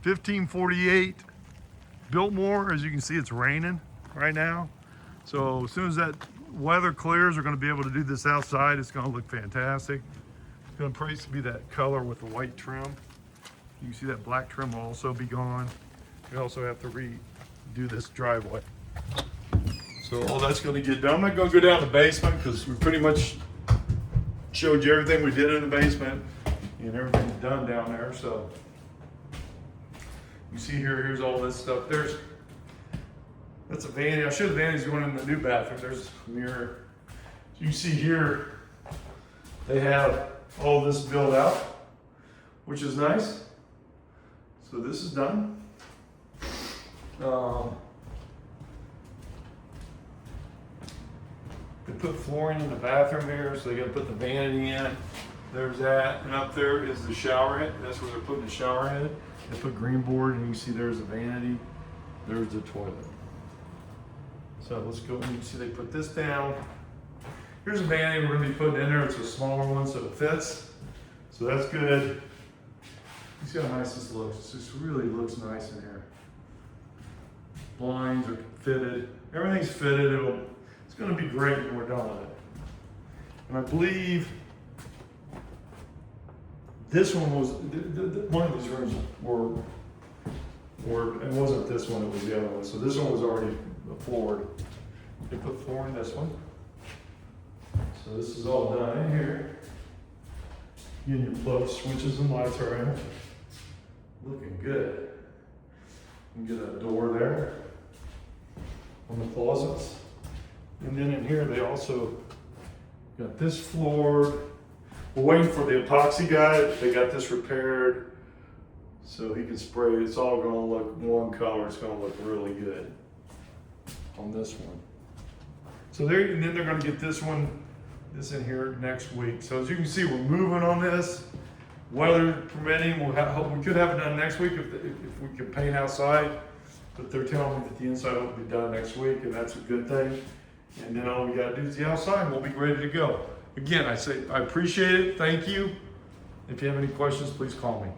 1548 Biltmore. As you can see, it's raining right now. So as soon as that weather clears, we're going to be able to do this outside. It's going to look fantastic. It's going to probably be that color with the white trim. You can see that black trim will also be gone. We also have to redo this driveway. So all that's going to get done. I'm not going to go down the basement because we pretty much showed you everything we did in the basement and everything's done down there. So you see here, here's all this stuff. That's a vanity. I showed the vanities going in the new bathroom. There's a mirror. So you see here, they have all this built out, which is nice. So this is done. They put flooring in the bathroom here, so they got to put the vanity in. There's that, and up there is the shower head. That's where they're putting the shower head. They put green board, and you can see there's the vanity. There's the toilet. So let's go, and you can see they put this down. Here's a vanity we're going to be putting in there. It's a smaller one, so it fits. So that's good. You see how nice this looks. It just really looks nice in here. Blinds are fitted. Everything's fitted. It's going to be great when we're done with it. And I believe this one was, one of these rooms it wasn't this one, it was the other one. So this one was already floored. They put floor in this one. So this is all done in here. Getting your plug switches and lights are in. Looking good. You can get a door there on the closets. And then in here they also got this floored. We're waiting for the epoxy guy. They got this repaired so he can spray it. It's all gonna look one color. It's gonna look really good on this one. So there, and then they're gonna get this in here next week. So as you can see, we're moving on this. Weather permitting, we could have it done next week if we can paint outside. But they're telling me that the inside will be done next week, and that's a good thing. And then all we gotta do is the outside, and we'll be ready to go. Again, I say I appreciate it. Thank you. If you have any questions, please call me.